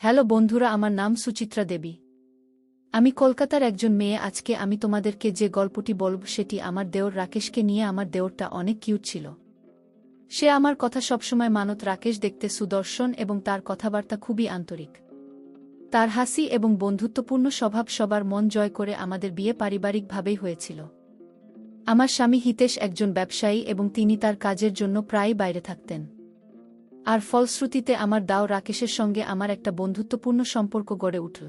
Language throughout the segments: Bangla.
হ্যালো বন্ধুরা, আমার নাম সুচিত্রা দেবী। আমি কলকাতার একজন মেয়ে। আজকে আমি তোমাদেরকে যে গল্পটি বলব সেটি আমার দেওর রাকেশকে নিয়ে। আমার দেওরটা অনেক কিউট ছিল। সে আমার কথা সবসময় মানত। রাকেশ দেখতে সুদর্শন এবং তার কথাবার্তা খুবই আন্তরিক। তার হাসি এবং বন্ধুত্বপূর্ণ স্বভাব সবার মন জয় করে। আমাদের বিয়ে পারিবারিকভাবেই হয়েছিল। আমার স্বামী হিতেশ একজন ব্যবসায়ী এবং তিনি তার কাজের জন্য প্রায়ই বাইরে থাকতেন। আর ফলশ্রুতিতে আমার দাও রাকেশের সঙ্গে আমার একটা বন্ধুত্বপূর্ণ সম্পর্ক গড়ে উঠল।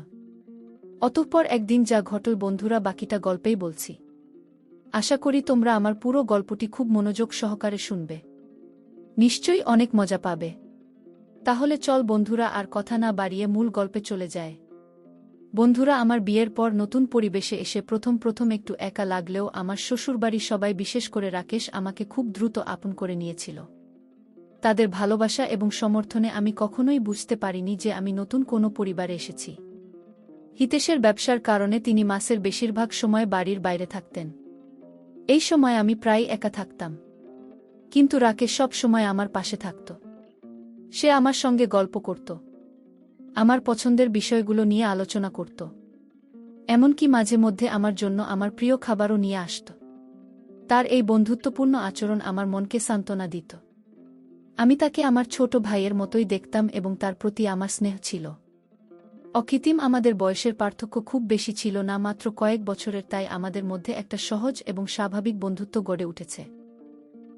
অতঃপর একদিন যা ঘটল বন্ধুরা, বাকিটা গল্পেই বলছি। আশা করি তোমরা আমার পুরো গল্পটি খুব মনোযোগ সহকারে শুনবে। নিশ্চয়ই অনেক মজা পাবে। তাহলে চল বন্ধুরা, আর কথা না বাড়িয়ে মূল গল্পে চলে যায়। বন্ধুরা, আমার বিয়ের পর নতুন পরিবেশে এসে প্রথম একটু একা লাগলেও আমার শ্বশুরবাড়ির সবাই, বিশেষ করে রাকেশ, আমাকে খুব দ্রুত আপন করে নিয়েছিল। তাদের ভালোবাসা এবং সমর্থনে আমি কখনোই বুঝতে পারিনি যে আমি নতুন কোনো পরিবারে এসেছি। হিতেশের ব্যবসার কারণে তিনি মাসের বেশিরভাগ সময় বাড়ির বাইরে থাকতেন। এই সময় আমি প্রায় একা থাকতাম। কিন্তু রাকেশ সব সময় আমার পাশে থাকত। সে আমার সঙ্গে গল্প করত, আমার পছন্দের বিষয়গুলো নিয়ে আলোচনা করত, এমনকি মাঝে মধ্যে আমার জন্য আমার প্রিয় খাবারও নিয়ে আসত। তার এই বন্ধুত্বপূর্ণ আচরণ আমার মনকে সান্ত্বনা দিত। আমি তাকে আমার ছোট ভাইয়ের মতোই দেখতাম এবং তার প্রতি আমার স্নেহ ছিল অকৃত্রিম। আমাদের বয়সের পার্থক্য খুব বেশি ছিল না, মাত্র কয়েক বছরের। তাই আমাদের মধ্যে একটা সহজ এবং স্বাভাবিক বন্ধুত্ব গড়ে উঠেছে।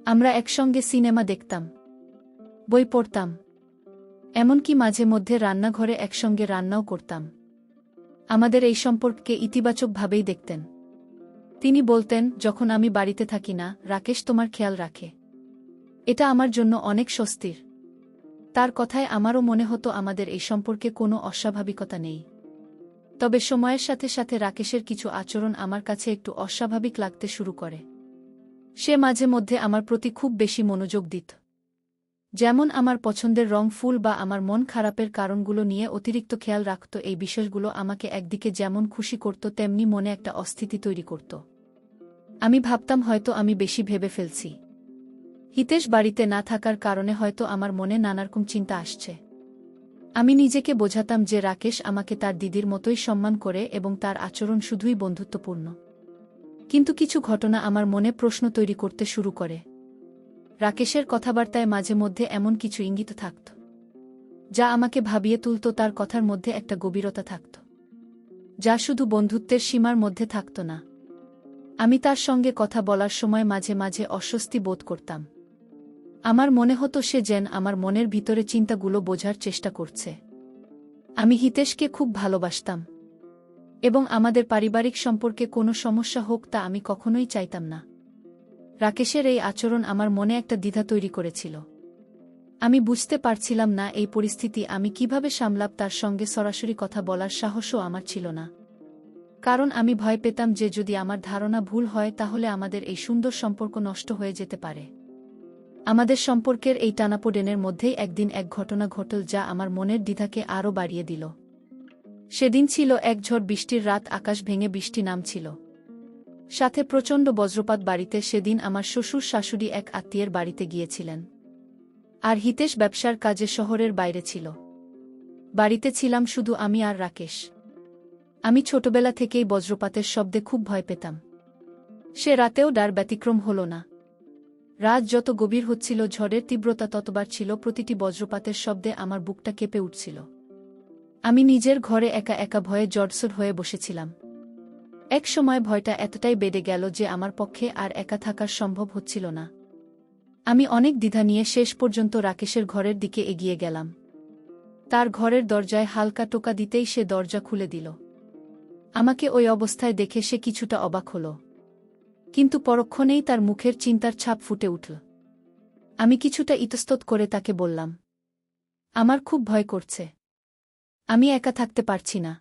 আমরা একসঙ্গে সিনেমা দেখতাম, বই পড়তাম, এমনকি মাঝে মধ্যে রান্নাঘরে একসঙ্গে রান্নাও করতাম। আমাদের এই সম্পর্ককে ইতিবাচকভাবেই দেখতেন। তিনি বলতেন, যখন আমি বাড়িতে থাকি না, রাকেশ তোমার খেয়াল রাখে। এটা আমার জন্য অনেক স্বস্তির। তার কথায় আমারও মনে হতো আমাদের এই সম্পর্কে কোনো অস্বাভাবিকতা নেই। তবে সময়ের সাথে সাথে রাকেশের কিছু আচরণ আমার কাছে একটু অস্বাভাবিক লাগতে শুরু করে। সে মাঝে মধ্যে আমার প্রতি খুব বেশি মনোযোগ দিত। যেমন আমার পছন্দের রং, ফুল বা আমার মন খারাপের কারণগুলো নিয়ে অতিরিক্ত খেয়াল রাখত। এই বিষয়গুলো আমাকে একদিকে যেমন খুশি করত, তেমনি মনে একটা অস্থিতি তৈরি করত। আমি ভাবতাম হয়তো আমি বেশি ভেবে ফেলছি। হিতেশ বাড়িতে না থাকার কারণে হয়তো আমার মনে নানারকম চিন্তা আসছে। আমি নিজেকে বোঝাতাম যে রাকেশ আমাকে তার দিদির মতোই সম্মান করে এবং তার আচরণ শুধুই বন্ধুত্বপূর্ণ। কিন্তু কিছু ঘটনা আমার মনে প্রশ্ন তৈরি করতে শুরু করে। রাকেশের কথাবার্তায় মাঝে মধ্যে এমন কিছু ইঙ্গিত থাকত যা আমাকে ভাবিয়ে তুলত। তার কথার মধ্যে একটা গভীরতা থাকত যা শুধু বন্ধুত্বের সীমার মধ্যে থাকত না। আমি তার সঙ্গে কথা বলার সময় মাঝে মাঝে অস্বস্তি বোধ করতাম। আমার মনে হতো সে যেন আমার মনের ভিতরে চিন্তাগুলো বোঝার চেষ্টা করছে। আমি হিতেশকে খুব ভালোবাসতাম এবং আমাদের পারিবারিক সম্পর্কে কোনো সমস্যা হোক তা আমি কখনোই চাইতাম না। রাকেশের এই আচরণ আমার মনে একটা দ্বিধা তৈরি করেছিল। আমি বুঝতে পারছিলাম না এই পরিস্থিতি আমি কিভাবে সামলাব। তার সঙ্গে সরাসরি কথা বলার সাহসও আমার ছিল না, কারণ আমি ভয় পেতাম যে যদি আমার ধারণা ভুল হয় তাহলে আমাদের এই সুন্দর সম্পর্ক নষ্ট হয়ে যেতে পারে। আমাদের সম্পর্কের এই টানাপোড়েনের মধ্যেই একদিন এক ঘটনা ঘটল যা আমার মনের দ্বিধাকে আরও বাড়িয়ে দিল। সেদিন ছিল এক ঝড় বৃষ্টির রাত। আকাশ ভেঙে বৃষ্টি নামছিল, সাথে প্রচণ্ড বজ্রপাত। বাড়িতে সেদিন আমার শ্বশুর শাশুড়ি এক আত্মীয়ের বাড়িতে গিয়েছিলেন, আর হিতেশ ব্যবসার কাজে শহরের বাইরে ছিল। বাড়িতে ছিলাম শুধু আমি আর রাকেশ। আমি ছোটবেলা থেকেই বজ্রপাতের শব্দে খুব ভয় পেতাম। সে রাতেও ডার ব্যতিক্রম হল না। রাত যত গভীর হচ্ছিল, ঝড়ের তীব্রতা ততবার ছিল। প্রতিটি বজ্রপাতের শব্দে আমার বুকটা কেঁপে উঠছিল। আমি নিজের ঘরে একা একা ভয়ে জড়সড় হয়ে বসেছিলাম। এক সময় ভয়টা এতটাই বেড়ে গেল যে আমার পক্ষে আর একা থাকা সম্ভব হচ্ছিল না। আমি অনেক দ্বিধা নিয়ে শেষ পর্যন্ত রাকেশের ঘরের দিকে এগিয়ে গেলাম। তার ঘরের দরজায় হালকা টোকা দিতেই সে দরজা খুলে দিল। আমাকে ওই অবস্থায় দেখে সে কিছুটা অবাক হল, কিন্তু পরক্ষণেই তার মুখের চিন্তার ছাপ ফুটে উঠল। আমি কিছুটা ইতস্তত করে তাকে বললাম, আমার খুব ভয় করছে, আমি একা থাকতে পারছি না।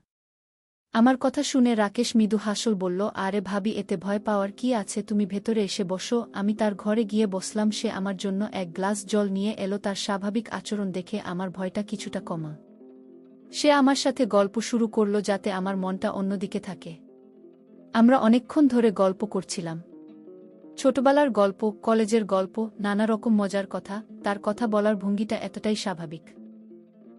আমার কথা শুনে রাকেশ মৃদু হাসল, বলল, আরে ভাবি, এতে ভয় পাওয়ার কি আছে, তুমি ভেতরে এসে বসো। আমি তার ঘরে গিয়ে বসলাম। সে আমার জন্য এক গ্লাস জল নিয়ে এলো। তার স্বাভাবিক আচরণ দেখে আমার ভয়টা কিছুটা কমল। সে আমার সাথে গল্প শুরু করল যাতে আমার মনটা অন্যদিকে থাকে। আমরা অনেকক্ষণ ধরে গল্প করছিলাম, ছোটবেলার গল্প, কলেজের গল্প, নানা রকম মজার কথা। তার কথা বলার ভঙ্গিটা এতটাই স্বাভাবিক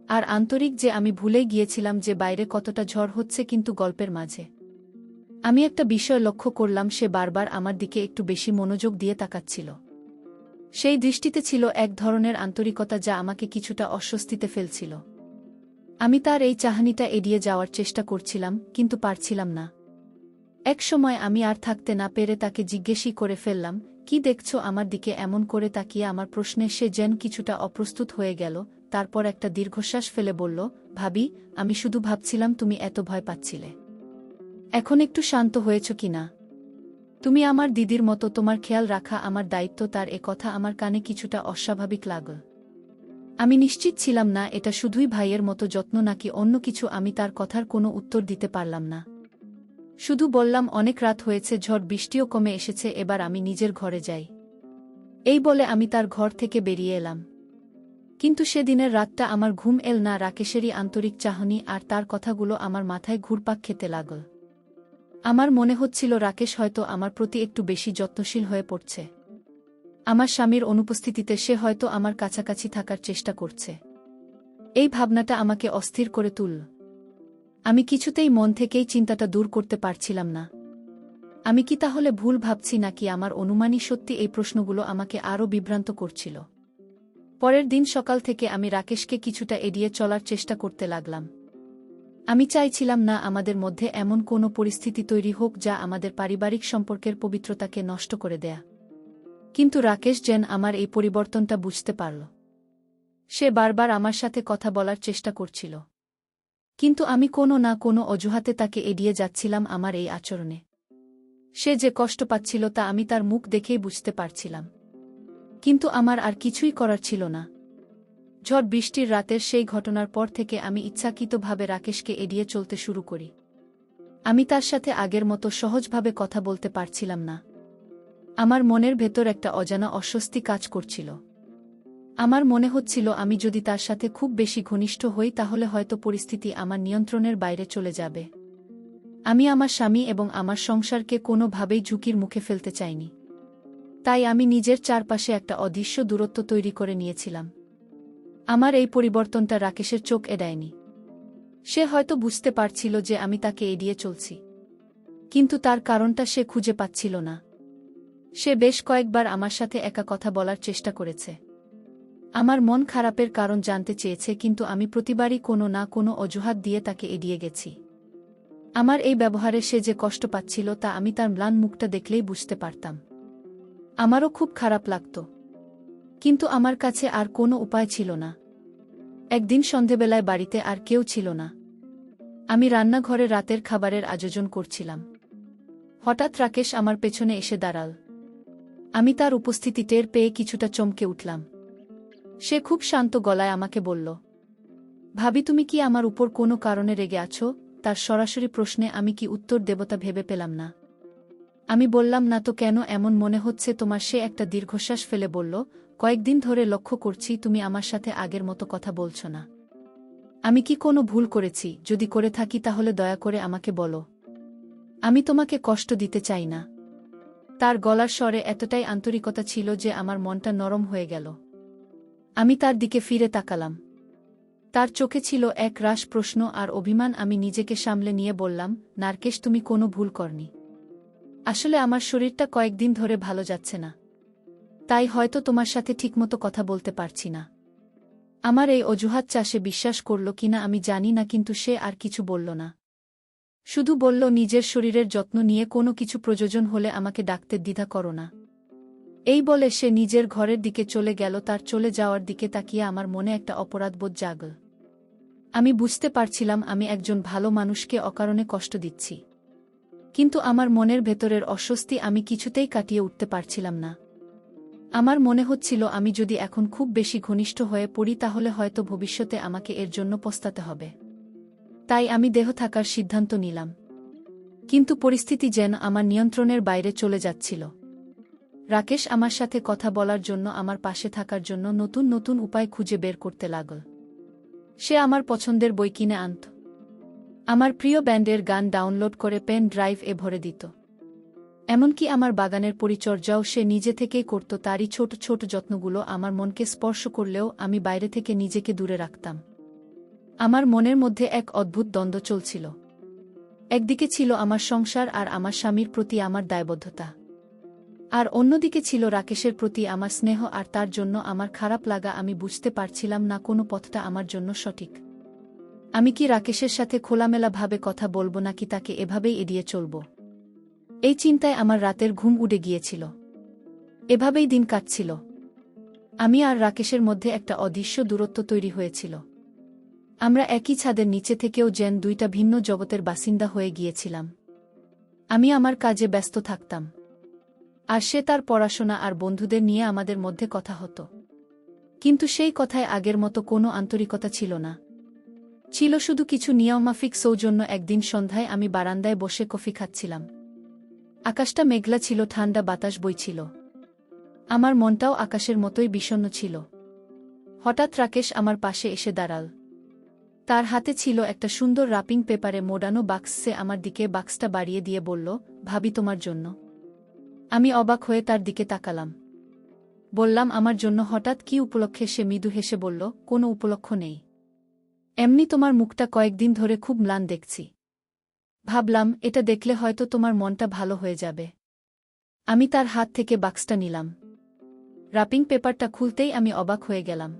আর আন্তরিক যে আমি ভুলেই গিয়েছিলাম যে বাইরে কতটা ঝড় হচ্ছে কিন্তু গল্পের মাঝে আমি একটা বিষয় লক্ষ্য করলাম সে বারবার আমার দিকে একটু বেশি মনোযোগ দিয়ে তাকাচ্ছিল। সেই দৃষ্টিতে ছিল এক ধরনের আন্তরিকতা যা আমাকে কিছুটা অস্বস্তিতে ফেলছিল। আমি তার এই চাহনিটা এড়িয়ে যাওয়ার চেষ্টা করছিলাম কিন্তু পারছিলাম না। এক সময় আমি আর থাকতে না পেরে তাকে জিজ্ঞেসই করে ফেললাম, কি দেখছো আমার দিকে এমন করে তাকিয়ে? আমার প্রশ্নে সে যেন কিছুটা অপ্রস্তুত হয়ে গেল, তারপর একটা দীর্ঘশ্বাস ফেলে বলল, ভাবি, আমি শুধু ভাবছিলাম তুমি এত ভয় পাচ্ছিলে। এখন একটু শান্ত হয়েছ কি না? তুমি আমার দিদির মতো, তোমার খেয়াল রাখা আমার দায়িত্ব। তার এ কথা আমার কানে কিছুটা অস্বাভাবিক লাগল। আমি নিশ্চিত ছিলাম না এটা শুধুই ভাইয়ের মতো যত্ন নাকি অন্য কিছু। আমি তার কথার কোনো উত্তর দিতে পারলাম না। শুধু বললাম, অনেক রাত হয়েছে, ঝড় বৃষ্টিও কমে এসেছে, এবার আমি নিজের ঘরে যাই। এই বলে আমি তার ঘর থেকে বেরিয়ে এলাম। কিন্তু সেদিনের রাতটা আমার ঘুম এল না। রাকেশেরই আন্তরিক চাহনি আর তার কথাগুলো আমার মাথায় ঘুরপাক খেতে লাগল। আমার মনে হচ্ছিল রাকেশ হয়তো আমার প্রতি একটু বেশি যত্নশীল হয়ে পড়ছে। আমার স্বামীর অনুপস্থিতিতে সে হয়তো আমার কাছাকাছি থাকার চেষ্টা করছে। এই ভাবনাটা আমাকে অস্থির করে তুলল। আমি কিছুতেই মন থেকেই চিন্তাটা দূর করতে পারছিলাম না। আমি কি তাহলে ভুল ভাবছি নাকি আমার অনুমানই সত্যি? এই প্রশ্নগুলো আমাকে আরও বিভ্রান্ত করছিল। পরের দিন সকাল থেকে আমি রাকেশকে কিছুটা এড়িয়ে চলার চেষ্টা করতে লাগলাম। আমি চাইছিলাম না আমাদের মধ্যে এমন কোনো পরিস্থিতি তৈরি হোক যা আমাদের পারিবারিক সম্পর্কের পবিত্রতাকে নষ্ট করে দেয়া। কিন্তু রাকেশ যেন আমার এই পরিবর্তনটা বুঝতে পারল। সে বারবার আমার সাথে কথা বলার চেষ্টা করছিল, কিন্তু আমি কোনো না কোনো অজুহাতে তাকে এড়িয়ে যাচ্ছিলাম। আমার এই আচরণে সে যে কষ্ট পাচ্ছিল তা আমি তার মুখ দেখেই বুঝতে পারছিলাম। কিন্তু আমার আর কিছুই করার ছিল না। ঝড় বৃষ্টির রাতের সেই ঘটনার পর থেকে আমি ইচ্ছাকৃতভাবে রাকেশকে এড়িয়ে চলতে শুরু করি। আমি তার সাথে আগের মতো সহজভাবে কথা বলতে পারছিলাম না। আমার মনের ভেতর একটা অজানা অস্বস্তি কাজ করছিল। আমার মনে হচ্ছিল আমি যদি তার সাথে খুব বেশি ঘনিষ্ঠ হই তাহলে হয়তো পরিস্থিতি আমার নিয়ন্ত্রণের বাইরে চলে যাবে। আমি আমার স্বামী এবং আমার সংসারকে কোনোভাবেই ঝুঁকির মুখে ফেলতে চাইনি। তাই আমি নিজের চারপাশে একটা অদৃশ্য দূরত্ব তৈরি করে নিয়েছিলাম। আমার এই পরিবর্তনটা রাকেশের চোখ এড়ায়নি। সে হয়তো বুঝতে পারছিল যে আমি তাকে এড়িয়ে চলছি, কিন্তু তার কারণটা সে খুঁজে পাচ্ছিল না। সে বেশ কয়েকবার আমার সাথে একা কথা বলার চেষ্টা করেছে। আমার মন খারাপের কারণ জানতে চেয়েছে, কিন্তু আমি প্রতিবারই কোনো না কোনো অজুহাত দিয়ে তাকে এড়িয়ে গেছি। আমার এই ব্যবহারে সে যে কষ্ট পাচ্ছিল তা আমি তার ম্লান মুখটা দেখলেই বুঝতে পারতাম। আমারও খুব খারাপ লাগত, কিন্তু আমার কাছে আর কোনো উপায় ছিল না। একদিন সন্ধেবেলায় বাড়িতে আর কেউ ছিল না। আমি রান্নাঘরে রাতের খাবারের আয়োজন করছিলাম। হঠাৎ রাকেশ আমার পেছনে এসে দাঁড়াল। আমি তার উপস্থিতি টের পেয়ে কিছুটা চমকে উঠলাম। সে খুব শান্ত গলায় আমাকে বলল, ভাবি, তুমি কি আমার উপর কোনো কারণে রেগে আছো? তার সরাসরি প্রশ্নে আমি কি উত্তর দেবতা ভেবে পেলাম না। আমি বললাম, না তো, কেন এমন মনে হচ্ছে তোমার? সে একটা দীর্ঘশ্বাস ফেলে বলল, কয়েকদিন ধরে লক্ষ্য করছি তুমি আমার সাথে আগের মতো কথা বলছ না। আমি কি কোনো ভুল করেছি? যদি করে থাকি তাহলে দয়া করে আমাকে বলো। আমি তোমাকে কষ্ট দিতে চাই না। তার গলার স্বরে এতটাই আন্তরিকতা ছিল যে আমার মনটা নরম হয়ে গেল। আমি তার দিকে ফিরে তাকালাম। তার চোখে ছিল এক রাশ প্রশ্ন আর অভিমান। আমি নিজেকে সামলে নিয়ে বললাম, নারকেশ, তুমি কোনো ভুল করনি। আসলে আমার শরীরটা কয়েকদিন ধরে ভালো যাচ্ছে না, তাই হয়তো তোমার সাথে ঠিকমতো কথা বলতে পারছি না। আমার এই অজুহাত সে বিশ্বাস করল কিনা আমি জানি না, কিন্তু সে আর কিছু বলল না। শুধু বলল, নিজের শরীরের যত্ন নিয়ে কোনো কিছু প্রয়োজন হলে আমাকে ডাকতে দ্বিধা করো না। এই বলে সে নিজের ঘরের দিকে চলে গেল। তার চলে যাওয়ার দিকে তাকিয়ে আমার মনে একটা অপরাধবোধ জাগল। আমি বুঝতে পারছিলাম আমি একজন ভালো মানুষকে অকারণে কষ্ট দিচ্ছি, কিন্তু আমার মনের ভেতরের অস্বস্তি আমি কিছুতেই কাটিয়ে উঠতে পারছিলাম না। আমার মনে হচ্ছিল আমি যদি এখন খুব বেশি ঘনিষ্ঠ হয়ে পড়ি তাহলে হয়তো ভবিষ্যতে আমাকে এর জন্য পস্তাতে হবে। তাই আমি দেহ থাকার সিদ্ধান্ত নিলাম। কিন্তু পরিস্থিতি যেন আমার নিয়ন্ত্রণের বাইরে চলে যাচ্ছিল। রাকেশ আমার সাথে কথা বলার জন্য, আমার পাশে থাকার জন্য নতুন নতুন উপায় খুঁজে বের করতে লাগল। সে আমার পছন্দের বই কিনে আনত, আমার প্রিয় ব্যান্ডের গান ডাউনলোড করে পেন ড্রাইভ ভরে দিত। এমনকি আমার বাগানের পরিচর্যাও সে নিজে থেকেই করত। তারই ছোট ছোট যত্নগুলো আমার মনকে স্পর্শ করলেও আমি বাইরে থেকে নিজেকে দূরে রাখতাম। আমার মনের মধ্যে এক অদ্ভুত দ্বন্দ্ব চলছিল। একদিকে ছিল আমার সংসার আর আমার স্বামীর প্রতি আমার দায়বদ্ধতা, আর অন্যদিকে ছিল রাকেশের প্রতি আমার স্নেহ আর তার জন্য আমার খারাপ লাগা। আমি বুঝতে পারছিলাম না কোনো পথটা আমার জন্য সঠিক। আমি কি রাকেশের সাথে খোলামেলাভাবে কথা বলবো নাকি তাকে এভাবেই এড়িয়ে চলব? এই চিন্তায় আমার রাতের ঘুম উড়ে গিয়েছিল। এভাবেই দিন কাটছিল। আমি আর রাকেশের মধ্যে একটা অদৃশ্য দূরত্ব তৈরি হয়েছিল। আমরা একই ছাদের নিচে থেকেও যেন দুইটা ভিন্ন জগতের বাসিন্দা হয়ে গিয়েছিলাম। আমি আমার কাজে ব্যস্ত থাকতাম, আর সে তার পড়াশোনা আর বন্ধুদের নিয়ে আমাদের মধ্যে কথা হতো। কিন্তু সেই কথায় আগের মতো কোনো আন্তরিকতা ছিল না। ছিল শুধু কিছু নিয়মমাফিক সৌজন্য। একদিন সন্ধ্যায় আমি বারান্দায় বসে কফি খাচ্ছিলাম। আকাশটা মেঘলা ছিল, ঠান্ডা বাতাস বইছিল। আমার মনটাও আকাশের মতোই বিষণ্ণ ছিল। হঠাৎ রাকেশ আমার পাশে এসে দাঁড়াল। তার হাতে ছিল একটা সুন্দর রাপিং পেপারে মোড়ানো বাক্স। সে আমার দিকে বাক্সটা বাড়িয়ে দিয়ে বলল, ভাবি, তোমার জন্য। আমি অবাক হয়ে তার দিকে তাকালাম। বললাম, আমার জন্য? হঠাৎ কি উপলক্ষে? সে মৃদু হেসে বলল, কোনো উপলক্ষ নেই, এমনি তোমার মুখটা কয়েকদিন ধরে খুব ম্লান দেখছি। ভাবলাম এটা দেখলে হয়তো তোমার মনটা ভালো হয়ে যাবে। আমি তার হাত থেকে বাক্সটা নিলাম। রাপিং পেপারটা খুলতেই আমি অবাক হয়ে গেলাম।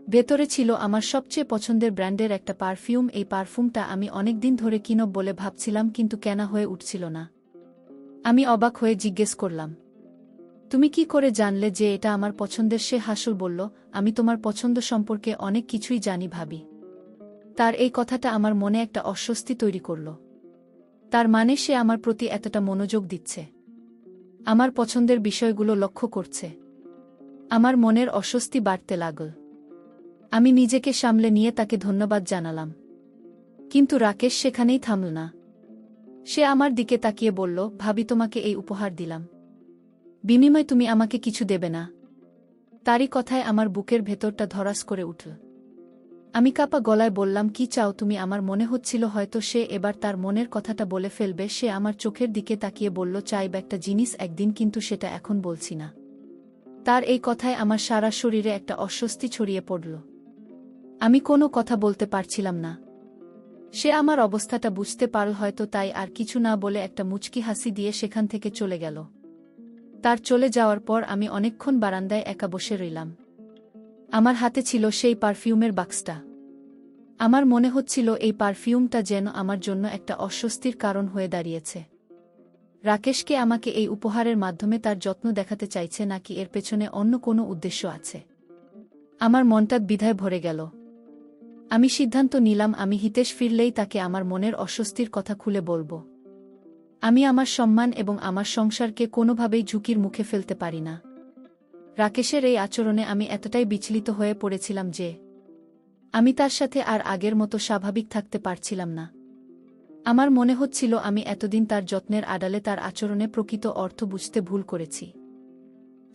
ভেতরে ছিল আমার সবচেয়ে পছন্দের ব্র্যান্ডের একটা পারফিউম। এই পারফিউমটা আমি অনেকদিন ধরে কিনব বলে ভাবছিলাম, কিন্তু কেনা হয়ে উঠছিল না। আমি অবাক হয়ে জিজ্ঞেস করলাম, তুমি কি করে জানলে যে এটা আমার পছন্দের? সে হাসল বলল, আমি তোমার পছন্দ সম্পর্কে অনেক কিছুই জানি ভাবি। তার এই কথাটা আমার মনে একটা অস্বস্তি তৈরি করল। তার মানে সে আমার প্রতি এতটা মনোযোগ দিচ্ছে, আমার পছন্দের বিষয়গুলো লক্ষ্য করছে। আমার মনের অস্বস্তি বাড়তে লাগল। আমি নিজেকে সামলে নিয়ে তাকে ধন্যবাদ জানালাম। কিন্তু রাকেশ সেখানেই থামল না। সে আমার দিকে তাকিয়ে বলল, ভাবি, তোমাকে এই উপহার দিলাম, বিনিময়ে তুমি আমাকে কিছু দেবে না? তারই কথায় আমার বুকের ভেতরটা ধরাস করে উঠল। আমি কাঁপা গলায় বললাম, কি চাও তুমি? আমার মনে হচ্ছিল হয়তো সে এবার তার মনের কথাটা বলে ফেলবে। সে আমার চোখের দিকে তাকিয়ে বলল, চাইব একটা জিনিস একদিন, কিন্তু সেটা এখন বলছি না। তার এই কথায় আমার সারা শরীরে একটা অস্বস্তি ছড়িয়ে পড়ল। আমি কোনো কথা বলতে পারছিলাম না। সে আমার অবস্থাটা বুঝতে পারল হয়তো, তাই আর কিছু না বলে একটা মুচকি হাসি দিয়ে সেখান থেকে চলে গেল। তার চলে যাওয়ার পর আমি অনেকক্ষণ বারান্দায় একা বসে রইলাম। আমার হাতে ছিল সেই পারফিউমের বাক্সটা। আমার মনে হচ্ছিল এই পারফিউমটা যেন আমার জন্য একটা অস্বস্তির কারণ হয়ে দাঁড়িয়েছে। রাকেশকে আমাকে এই উপহারের মাধ্যমে তার যত্ন দেখাতে চাইছে, নাকি এর পেছনে অন্য কোনো উদ্দেশ্য আছে? আমার মনটা দ্বিধায় ভরে গেল। আমি সিদ্ধান্ত নিলাম, আমি হিতেশ ফিরলেই তাকে আমার মনের অস্বস্তির কথা খুলে বলবো। আমি আমার সম্মান এবং আমার সংসারকে কোনোভাবেই ঝুঁকির মুখে ফেলতে পারি না। রাকেশের এই আচরণে আমি এতটাই বিচলিত হয়ে পড়েছিলাম যে আমি তার সাথে আর আগের মতো স্বাভাবিক থাকতে পারছিলাম না। আমার মনে হচ্ছিল আমি এতদিন তার যত্নের আড়ালে তার আচরণে প্রকৃত অর্থ বুঝতে ভুল করেছি।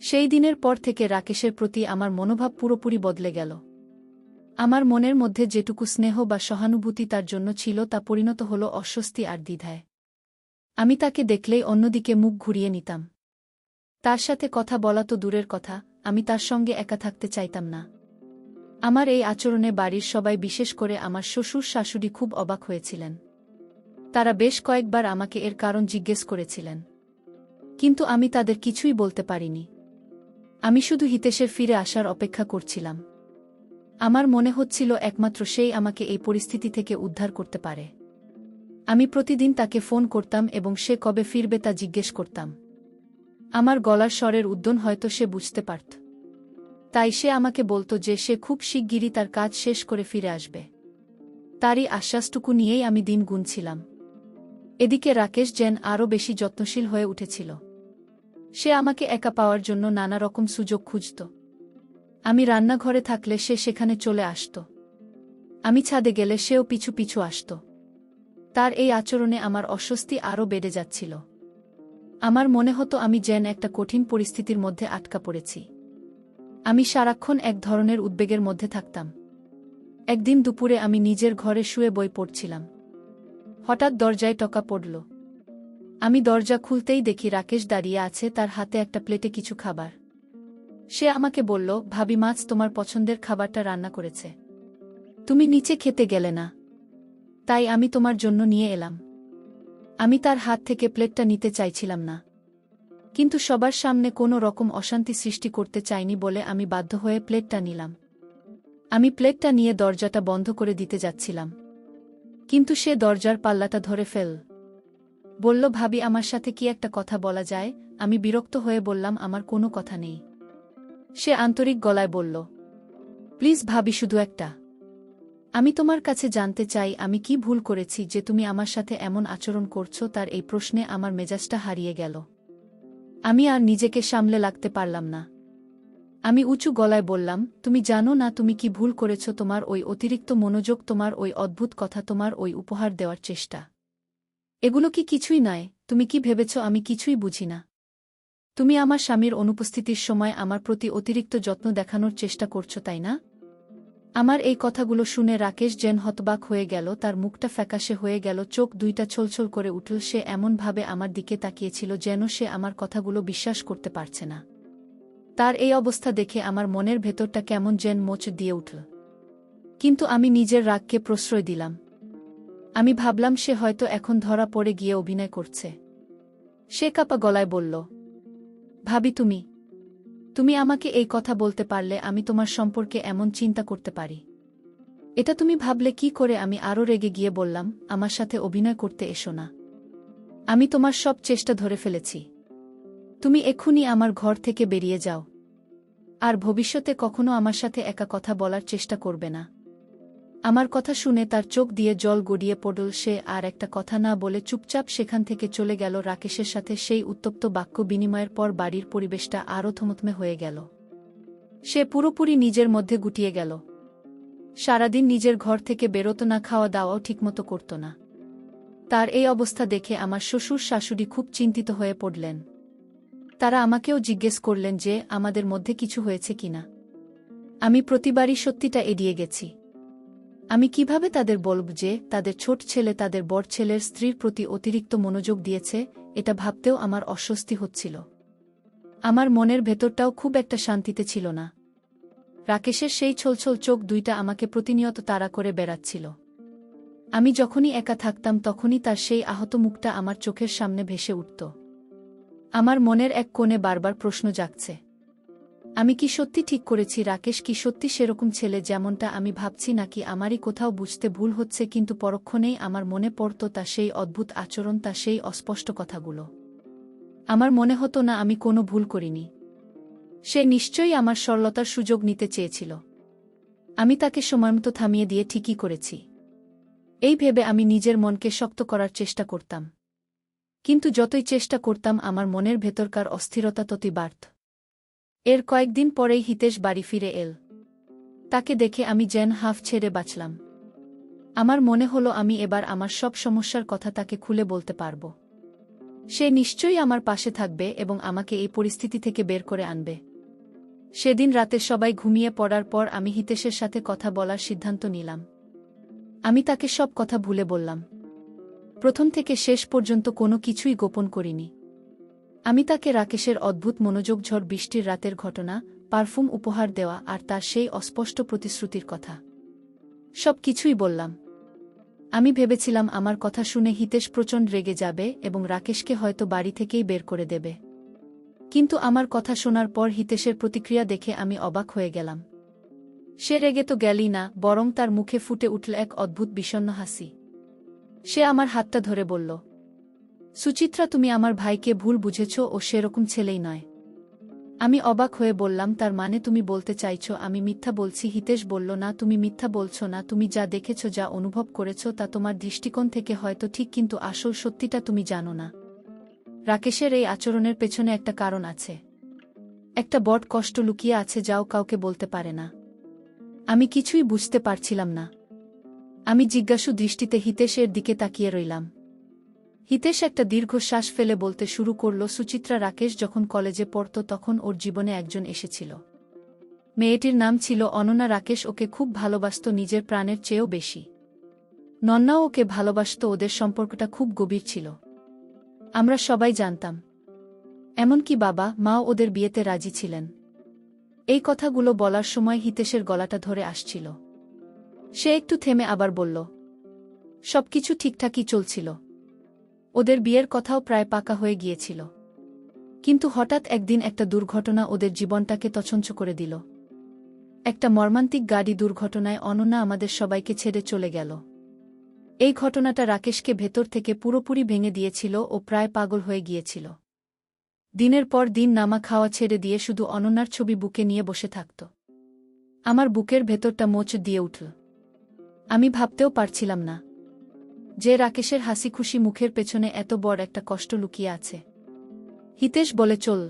সেই দিনের পর থেকে রাকেশের প্রতি আমার মনোভাব পুরোপুরি বদলে গেল। আমার মনের মধ্যে যেটুকু স্নেহ বা সহানুভূতি তার জন্য ছিল, তা পরিণত হল অস্বস্তি আর দ্বিধায়। আমি তাকে দেখলেই অন্যদিকে মুখ ঘুরিয়ে নিতাম। তার সাথে কথা বলা তো দূরের কথা, আমি তার সঙ্গে একা থাকতে চাইতাম না। আমার এই আচরণে বাড়ির সবাই, বিশেষ করে আমার শ্বশুর শাশুড়ি, খুব অবাক হয়েছিলেন। তারা বেশ কয়েকবার আমাকে এর কারণ জিজ্ঞেস করেছিলেন, কিন্তু আমি তাদের কিছুই বলতে পারিনি। আমি শুধু হিতেশের ফিরে আসার অপেক্ষা করছিলাম। আমার মনে হচ্ছিল একমাত্র সেই আমাকে এই পরিস্থিতি থেকে উদ্ধার করতে পারে। আমি প্রতিদিন তাকে ফোন করতাম এবং সে কবে ফিরবে তা জিজ্ঞেস করতাম। আমার গলার স্বরের উদ্যন হয়তো সে বুঝতে পারত। তাই সে আমাকে বলতো যে সে খুব শিগগিরই তার কাজ শেষ করে ফিরে আসবে। তারই আশ্বাসটুকু নিয়েই আমি দিন গুনছিলাম। এদিকে রাকেশ যেন আরও বেশি যত্নশীল হয়ে উঠেছিল। সে আমাকে একা পাওয়ার জন্য নানা রকম সুযোগ খুঁজত। আমি রান্নাঘরে থাকলে সে সেখানে চলে আসত। আমি ছাদে গেলে সেও পিছু পিছু আসত। তার এই আচরণে আমার অস্বস্তি আরও বেড়ে যাচ্ছিল। আমার মনে হতো আমি যেন একটা কঠিন পরিস্থিতির মধ্যে আটকা পড়েছি। আমি সারাক্ষণ এক ধরনের উদ্বেগের মধ্যে থাকতাম। একদিন দুপুরে আমি নিজের ঘরে শুয়ে বই পড়ছিলাম। হঠাৎ দরজায় টোকা পড়ল। আমি দরজা খুলতেই দেখি রাকেশ দাঁড়িয়ে আছে, তার হাতে একটা প্লেটে কিছু খাবার। সে আমাকে বলল, ভাবি, মাছ তোমার পছন্দের খাবারটা রান্না করেছে। তুমি নিচে খেতে গেলে না, তাই আমি তোমার জন্য নিয়ে এলাম। আমি তার হাত থেকে প্লেটটা নিতে চাইছিলাম না, কিন্তু সবার সামনে কোনো রকম অশান্তি সৃষ্টি করতে চাইনি বলে আমি বাধ্য হয়ে প্লেটটা নিলাম। আমি প্লেটটা নিয়ে দরজাটা বন্ধ করে দিতে যাচ্ছিলাম, কিন্তু সে দরজার পাল্লাটা ধরে বলল, ভাবি, আমার সাথে কি একটা কথা বলা যায়? আমি বিরক্ত হয়ে বললাম, আমার কোনো কথা নেই। সে আন্তরিক গলায় বলল, প্লিজ ভাবি, শুধু একটা। আমি তোমার কাছে জানতে চাই, আমি কি ভুল করেছি যে তুমি আমার সাথে এমন আচরণ করছো? তার এই প্রশ্নে আমার মেজাজটা হারিয়ে গেল। আমি আর নিজেকে সামলে রাখতে পারলাম না। আমি উঁচু গলায় বললাম, তুমি জানো না তুমি কি ভুল করেছ? তোমার ওই অতিরিক্ত মনোযোগ, তোমার ওই অদ্ভুত কথা, তোমার ওই উপহার দেওয়ার চেষ্টা, এগুলো কি কিছুই নয়? তুমি কি ভেবেছ আমি কিছুই বুঝি না? তুমি আমার স্বামীর অনুপস্থিতির সময় আমার প্রতি অতিরিক্ত যত্ন দেখানোর চেষ্টা করছো, তাই না? আমার এই কথাগুলো শুনে রাকেশ যেন হতবাক হয়ে গেল, তার মুখটা ফ্যাকাশে হয়ে গেল, চোখ দুইটা ছলছল করে উঠল। সে এমনভাবে আমার দিকে তাকিয়েছিল যেন সে আমার কথাগুলো বিশ্বাস করতে পারছে না। তার এই অবস্থা দেখে আমার মনের ভেতরটা কেমন যেন মোচ দিয়ে উঠল, কিন্তু আমি নিজের রাগকে প্রশ্রয় দিলাম। আমি ভাবলাম সে হয়তো এখন ধরা পড়ে গিয়ে অভিনয় করছে। সে কাঁপা গলায় বলল, ভাবি, তুমি আমাকে এই কথা বলতে পারলে আমি তোমার সম্পর্কে এমন চিন্তা করতে পারি? এটা তুমি ভাবলে কি করে? আমি আরও রেগে গিয়ে বললাম, আমার সাথে অভিনয় করতে এসো না। আমি তোমার সব চেষ্টা ধরে ফেলেছি। তুমি এক্ষুনি আমার ঘর থেকে বেরিয়ে যাও, আর ভবিষ্যতে কখনো আমার সাথে একা কথা বলার চেষ্টা করবে না। আমার কথা শুনে তার চোখ দিয়ে জল গড়িয়ে পড়ল। সে আর একটা কথা না বলে চুপচাপ সেখান থেকে চলে গেল। রাকেশের সাথে সেই উত্তপ্ত বাক্য বিনিময়ের পর বাড়ির পরিবেশটা আরও থমথমে হয়ে গেল। সে পুরোপুরি নিজের মধ্যে গুটিয়ে গেল। সারাদিন নিজের ঘর থেকে বেরোত না, খাওয়া দাওয়াও ঠিকমতো করত না। তার এই অবস্থা দেখে আমার শ্বশুর শাশুড়ি খুব চিন্তিত হয়ে পড়লেন। তারা আমাকেও জিজ্ঞেস করলেন যে আমাদের মধ্যে কিছু হয়েছে কিনা। আমি প্রতিবারই সত্যিটা এড়িয়ে গেছি। আমি কিভাবে তাদের বলব যে তাদের ছোট ছেলে তাদের বড় ছেলের স্ত্রীর প্রতি অতিরিক্ত মনোযোগ দিয়েছে? এটা ভাবতেও আমার অস্বস্তি হচ্ছিল। আমার মনের ভেতরটাও খুব একটা শান্তিতে ছিল না। রাকেশের সেই ছলছল চোখ দুইটা আমাকে প্রতিনিয়ত তাড়া করে বেড়াচ্ছিল। আমি যখনই একা থাকতাম তখনই তার সেই আহত মুখটা আমার চোখের সামনে ভেসে উঠত। আমার মনের এক কোণে বারবার প্রশ্ন জাগছে, আমি কি সত্যি ঠিক করেছি? রাকেশ কি সত্যি সেরকম ছেলে যেমনটা আমি ভাবছি, নাকি আমারই কোথাও বুঝতে ভুল হচ্ছে? কিন্তু পরক্ষণেই আমার মনে পড়ত তার সেই অদ্ভুত আচরণ, তার সেই অস্পষ্ট কথাগুলো। আমার মনে হতো না আমি কোনো ভুল করিনি। সে নিশ্চয়ই আমার সরলতার সুযোগ নিতে চেয়েছিল। আমি তাকে সময়মতো থামিয়ে দিয়ে ঠিকই করেছি, এই ভেবে আমি নিজের মনকে শক্ত করার চেষ্টা করতাম। কিন্তু যতই চেষ্টা করতাম আমার মনের ভেতরকার অস্থিরতা ততই বাড়ত। এর কয়েকদিন পরেই হিতেশ বাড়ি ফিরে এল। তাকে দেখে আমি যেন হাঁফ ছেড়ে বাঁচলাম। আমার মনে হলো আমি এবার আমার সব সমস্যার কথা তাকে খুলে বলতে পারব। সে নিশ্চয়ই আমার পাশে থাকবে এবং আমাকে এই পরিস্থিতি থেকে বের করে আনবে। সেদিন রাতে সবাই ঘুমিয়ে পড়ার পর আমি হিতেশের সাথে কথা বলার সিদ্ধান্ত নিলাম। আমি তাকে সব কথা ভুলে বললাম। প্রথম থেকে শেষ পর্যন্ত কোনো কিছুই গোপন করিনি। আমি তাকে রাকেশের অদ্ভুত মনোযোগ, ঝড় বৃষ্টির রাতের ঘটনা, পারফিউম উপহার দেওয়া আর তার সেই অস্পষ্ট প্রতিশ্রুতির কথা সব কিছুই বললাম। আমি ভেবেছিলাম আমার কথা শুনে হিতেশ প্রচণ্ড রেগে যাবে এবং রাকেশকে হয়তো বাড়ি থেকেই বের করে দেবে। কিন্তু আমার কথা শোনার পর হিতেশের প্রতিক্রিয়া দেখে আমি অবাক হয়ে গেলাম। সে রেগে তো গেলই না, বরং তার মুখে ফুটে উঠল এক অদ্ভুত বিষণ্ণ হাসি। সে আমার হাতটা ধরে বলল, সুচিত্রা, তুমি আমার ভাইকে ভুল বুঝেছ, ও সেরকম ছেলেই নয়। আমি অবাক হয়ে বললাম, তার মানে তুমি বলতে চাইছ আমি মিথ্যা বলছি? হিতেশ বলল, না, তুমি মিথ্যা বলছ না। তুমি যা দেখেছ, যা অনুভব করেছ তা তোমার দৃষ্টিকোণ থেকে হয়তো ঠিক, কিন্তু আসল সত্যিটা তুমি জানো না। রাকেশের এই আচরণের পেছনে একটা কারণ আছে। একটা বড় কষ্ট লুকিয়ে আছে যাও কাউকে বলতে পারে না। আমি কিছুই বুঝতে পারছিলাম না। আমি জিজ্ঞাসু দৃষ্টিতে হিতেশের দিকে তাকিয়ে রইলাম। হিতেশ একটা দীর্ঘশ্বাস ফেলে বলতে শুরু করল, সুচিত্রা, রাকেশ যখন কলেজে পড়ত তখন ওর জীবনে একজন এসেছিল। মেয়েটির নাম ছিল অনন্যা। রাকেশ ওকে খুব ভালোবাসত, নিজের প্রাণের চেয়েও বেশি। নন্নাও ওকে ভালোবাসত, ওদের সম্পর্কটা খুব গভীর ছিল। আমরা সবাই জানতাম, এমনকি বাবা মাও ওদের বিয়েতে রাজি ছিলেন। এই কথাগুলো বলার সময় হিতেশের গলাটা ধরে আসছিল। সে একটু থেমে আবার বলল, সবকিছু ঠিকঠাকই চলছিল। ওদের বিয়ের কথাও প্রায় পাকা হয়ে গিয়েছিল। কিন্তু হঠাৎ একদিন একটা দুর্ঘটনা ওদের জীবনটাকে তছনছ করে দিল। একটা মর্মান্তিক গাড়ি দুর্ঘটনায় অনন্যা আমাদের সবাইকে ছেড়ে চলে গেল। এই ঘটনাটা রাকেশকে ভেতর থেকে পুরোপুরি ভেঙে দিয়েছিল ও প্রায় পাগল হয়ে গিয়েছিল। দিনের পর দিন নামা খাওয়া ছেড়ে দিয়ে শুধু অনন্যার ছবি বুকে নিয়ে বসে থাকত। আমার বুকের ভেতরটা মোচ দিয়ে উঠল। আমি ভাবতেও পারছিলাম না যে রাকেশের হাসি খুশি মুখের পেছনে এত বড় একটা কষ্ট লুকিয়ে আছে। হিতেশ বলে, চল।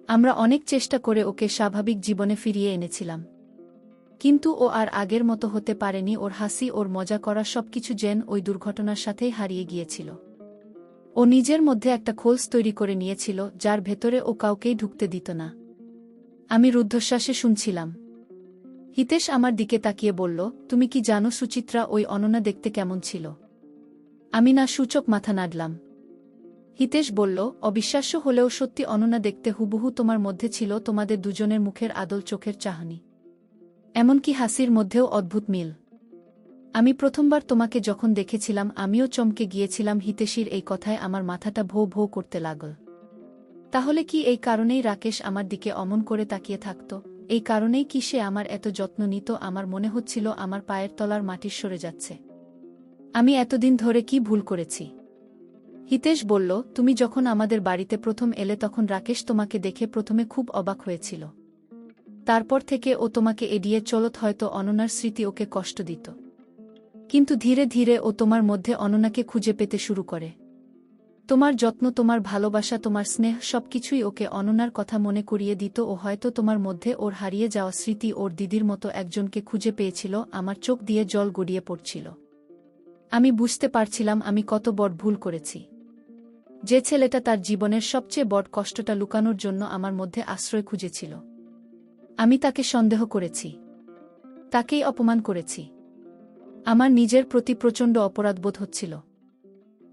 আমরা অনেক চেষ্টা করে ওকে স্বাভাবিক জীবনে ফিরিয়ে এনেছিলাম, কিন্তু ও আর আগের মতো হতে পারেনি। ওর হাসি, ওর মজা করা সবকিছু যেন ওই দুর্ঘটনার সাথেই হারিয়ে গিয়েছিল। ও নিজের মধ্যে একটা খোলস তৈরি করে নিয়েছিল, যার ভেতরে ও কাউকেই ঢুকতে দিত না। আমি রুদ্ধশ্বাসে শুনছিলাম। হিতেশ আমার দিকে তাকিয়ে বলল, তুমি কি জানো সুচিত্রা, ওই অনন্যা দেখতে কেমন ছিল? আমি না সূচক মাথা নাড়লাম। হিতেশ বলল, অবিশ্বাস্য হলেও সত্যি, অনন্যা দেখতে হুবহু তোমার মধ্যে ছিল। তোমাদের দুজনের মুখের আদল, চোখের চাহনি, এমনকি হাসির মধ্যেও অদ্ভুত মিল। আমি প্রথমবার তোমাকে যখন দেখেছিলাম আমিও চমকে গিয়েছিলাম। হিতেশীর এই কথায় আমার মাথাটা ভোঁ ভোঁ করতে লাগল। তাহলে কি এই কারণেই রাকেশ আমার দিকে অমন করে তাকিয়ে থাকত? এই কারণেই কি সে আমার এত যত্ন নিত? আমার মনে হচ্ছিল আমার পায়ের তলার মাটি সরে যাচ্ছে। আমি এতদিন ধরে কি ভুল করেছি? হিতেশ বলল, তুমি যখন আমাদের বাড়িতে প্রথম এলে তখন রাকেশ তোমাকে দেখে প্রথমে খুব অবাক হয়েছিল। তারপর থেকে ও তোমাকে এড়িয়ে চলত। হয়তো অনন্যার স্মৃতি ওকে কষ্ট দিত, কিন্তু ধীরে ধীরে ও তোমার মধ্যে অনন্যাকে খুঁজে পেতে শুরু করে। তোমার যত্ন, তোমার ভালোবাসা, তোমার স্নেহ সবকিছুই ওকে অনন্যার কথা মনে করিয়ে দিত। ও হয়তো তোমার মধ্যে ওর হারিয়ে যাওয়া স্মৃতি, ওর দিদির মতো একজনকে খুঁজে পেয়েছিল। আমার চোখ দিয়ে জল গড়িয়ে পড়ছিল। আমি বুঝতে পারছিলাম আমি কত বড় ভুল করেছি। যে ছেলেটা তার জীবনের সবচেয়ে বড় কষ্টটা লুকানোর জন্য আমার মধ্যে আশ্রয় খুঁজেছিল, আমি তাকে সন্দেহ করেছি, তাকেই অপমান করেছি। আমার নিজের প্রতি প্রচণ্ড অপরাধবোধ হচ্ছিল।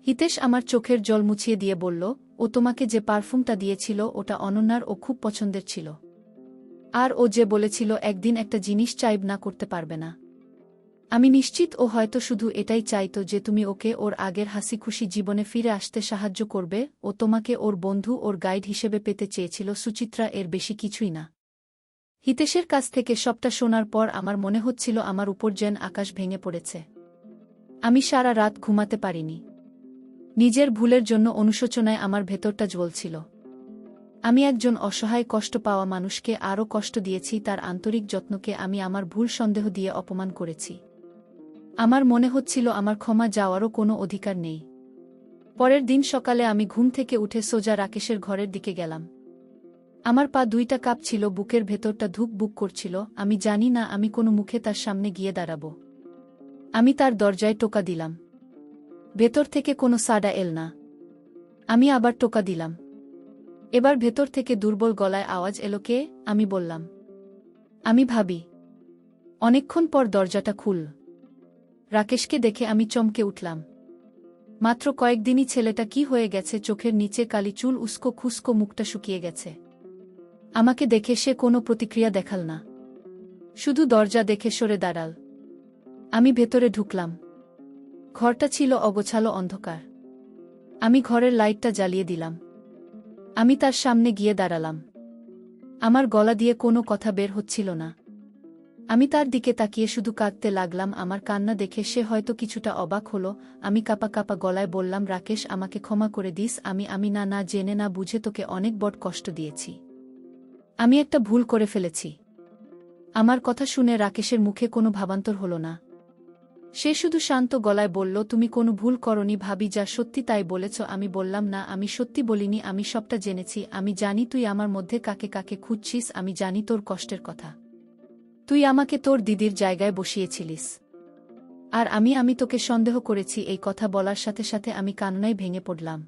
হিতেশ আমার চোখের জল মুছিয়ে দিয়ে বলল, ও তোমাকে যে পারফিউমটা দিয়েছিল ওটা অনন্যার, ও খুব পছন্দের ছিল। আর ও যে বলেছিল একদিন একটা জিনিস চাইব না করতে পারবে না। আমি নিশ্চিত ও হয়তো শুধু এটাই চাইতো যে তুমি ওকে ওর আগের হাসি খুশি জীবনে ফিরে আসতে সাহায্য করবে। ও তোমাকে ওর বন্ধু, ওর গাইড হিসেবে পেতে চেয়েছিল সুচিত্রা, এর বেশি কিছুই না। হিতেশের কাছ থেকে সবটা শোনার পর আমার মনে হচ্ছিল আমার উপর যেন আকাশ ভেঙে পড়েছে। আমি সারা রাত ঘুমাতে পারিনি। নিজের ভুলের জন্য অনুশোচনায় আমার ভেতরটা জ্বলছিল। আমি একজন অসহায়, কষ্ট পাওয়া মানুষকে আরও কষ্ট দিয়েছি। তার আন্তরিক যত্নকে আমি আমার ভুল সন্দেহ দিয়ে অপমান করেছি। আমার মনে হচ্ছিল আমার ক্ষমা যাওয়ারও কোনো অধিকার নেই। পরের দিন সকালে আমি ঘুম থেকে উঠে সোজা রাকেশের ঘরের দিকে গেলাম। আমার পা দুইটা কাঁপছিল, বুকের ভেতরটা ধুক বুক করছিল। আমি জানি না আমি কোনো মুখে তার সামনে গিয়ে দাঁড়াব। আমি তার দরজায় টোকা দিলাম। ভেতর থেকে কোনো সাড়া এল না। আমি আবার টোকা দিলাম। এবার ভেতর থেকে দুর্বল গলায় আওয়াজ এলো, কে? আমি বললাম, আমি ভাবি। অনেকক্ষণ পর দরজাটা খুলল। রাকেশকে দেখে আমি চমকে উঠলাম। মাত্র কয়েকদিনই ছেলেটা কি হয়ে গেছে? চোখের নিচে কালি, চুল উস্কো খুস্কো, মুখটা শুকিয়ে গেছে। আমাকে দেখে সে কোনো প্রতিক্রিয়া দেখাল না, শুধু দরজা দেখে সরে দাঁড়াল। আমি ভেতরে ঢুকলাম। ঘরটা ছিল অগোছালো, অন্ধকার। আমি ঘরের লাইটটা জ্বালিয়ে দিলাম। আমি তার সামনে গিয়ে দাঁড়ালাম। আমার গলা দিয়ে কোনো কথা বের হচ্ছিল না। আমি তার দিকে তাকিয়ে শুধু কাঁদতে লাগলাম। আমার কান্না দেখে সে হয়তো কিছুটা অবাক হলো। আমি কাঁপা কাঁপা গলায় বললাম, রাকেশ, আমাকে ক্ষমা করে দিস। আমি না জেনে না বুঝে তোকে অনেক বড় কষ্ট দিয়েছি। আমি একটা ভুল করে ফেলেছি। আমার কথা শুনে রাকেশের মুখে কোনো ভাবান্তর হলো না। সে শুধু শান্ত গলায় বলল, তুমি কোনো ভুল করনি ভাবি, যা সত্যি তাই বলেছ। আমি বললাম, না, আমি সত্যি বলিনি। আমি সবটা জেনেছি। আমি জানি তুই আমার মধ্যে কাকে কাকে খুঁজছিস। আমি জানি তোর কষ্টের কথা। তুই আমাকে তোর দিদির জায়গায় বসিয়েছিলিস। আর আমি তোকে সন্দেহ করেছি। এই কথা বলার সাথে সাথে আমি কান্নায় ভেঙে পড়লাম।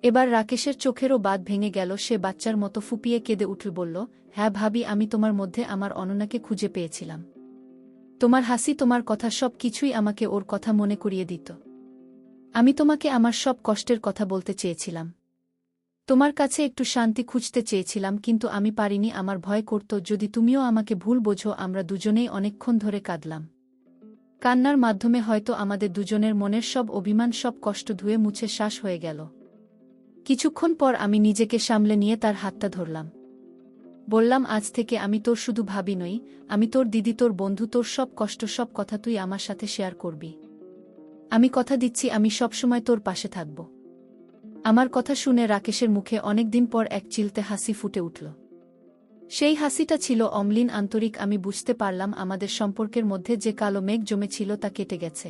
এবার রাকেশের চোখেরও বাঁধ ভেঙে গেল। সে বাচ্চার মতো ফুপিয়ে কেঁদে উঠল, বলল, হ্যাঁ ভাবি, আমি তোমার মধ্যে আমার অনন্যাকে খুঁজে পেয়েছিলাম। তোমার হাসি, তোমার কথা, সব কিছুই আমাকে ওর কথা মনে করিয়ে দিত। আমি তোমাকে আমার সব কষ্টের কথা বলতে চেয়েছিলাম। তোমার কাছে একটু শান্তি খুঁজতে চেয়েছিলাম, কিন্তু আমি পারিনি। আমার ভয় করত যদি তুমিও আমাকে ভুল বোঝো। আমরা দুজনেই অনেকক্ষণ ধরে কাঁদলাম। কান্নার মাধ্যমে হয়তো আমাদের দুজনের মনের সব অভিমান সব কষ্ট ধুয়ে মুছে শ্বাস হয়ে গেল। কিছুক্ষণ পর আমি নিজেকে সামলে নিয়ে তার হাতটা ধরলাম। বললাম, আজ থেকে আমি তোর শুধু ভাবি নই, আমি তোর দিদি, তোর বন্ধু, তোর সব কষ্ট সব কথা তুই আমার সাথে শেয়ার করবি। আমি কথা দিচ্ছি আমি সবসময় তোর পাশে থাকব। আমার কথা শুনে রাকেশের মুখে অনেকদিন পর এক চিলতে হাসি ফুটে উঠল। সেই হাসিটা ছিল অম্লিন, আন্তরিক। আমি বুঝতে পারলাম আমাদের সম্পর্কের মধ্যে যে কালো মেঘ জমেছিল তা কেটে গেছে।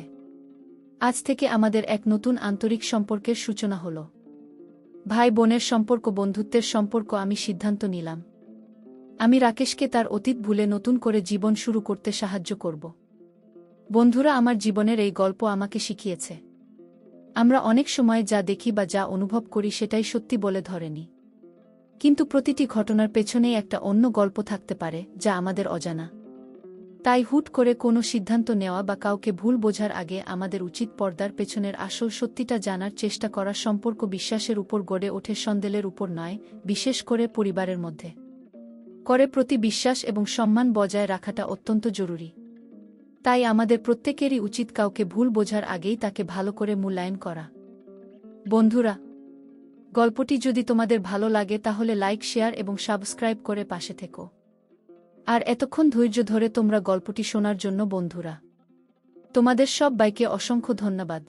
আজ থেকে আমাদের এক নতুন আন্তরিক সম্পর্কের সূচনা হল। ভাই বোনের সম্পর্ক, বন্ধুত্বের সম্পর্ক। আমি সিদ্ধান্ত নিলাম, আমি রাকেশকে তার অতীত ভুলে নতুন করে জীবন শুরু করতে সাহায্য করব। বন্ধুরা, আমার জীবনের এই গল্প আমাকে শিখিয়েছে, আমরা অনেক সময় যা দেখি বা যা অনুভব করি সেটাই সত্যি বলে ধরেনি, কিন্তু প্রতিটি ঘটনার পেছনেই একটা অন্য গল্প থাকতে পারে যা আমাদের অজানা। তাই হুট করে কোনো সিদ্ধান্ত নেওয়া বা কাউকে ভুল বোঝার আগে আমাদের উচিত পর্দার পেছনের আসল সত্যিটা জানার চেষ্টা করা। সম্পর্ক বিশ্বাসের উপর গড়ে ওঠে, সন্দেহের উপর নয়, বিশেষ করে পরিবারের মধ্যে। করে প্রতি বিশ্বাস এবং সম্মান বজায় রাখাটা অত্যন্ত জরুরি। তাই আমাদের প্রত্যেকেরই উচিত কাউকে ভুল বোঝার আগেই তাকে ভালো করে মূল্যায়ন করা। বন্ধুরা, গল্পটি যদি তোমাদের ভালো লাগে তাহলে লাইক, শেয়ার এবং সাবস্ক্রাইব করে পাশে থেকো। আর এতক্ষণ ধৈর্য ধরে তোমরা গল্পটি শোনার জন্য বন্ধুরা, তোমাদের সবাইকে অসংখ্য ধন্যবাদ।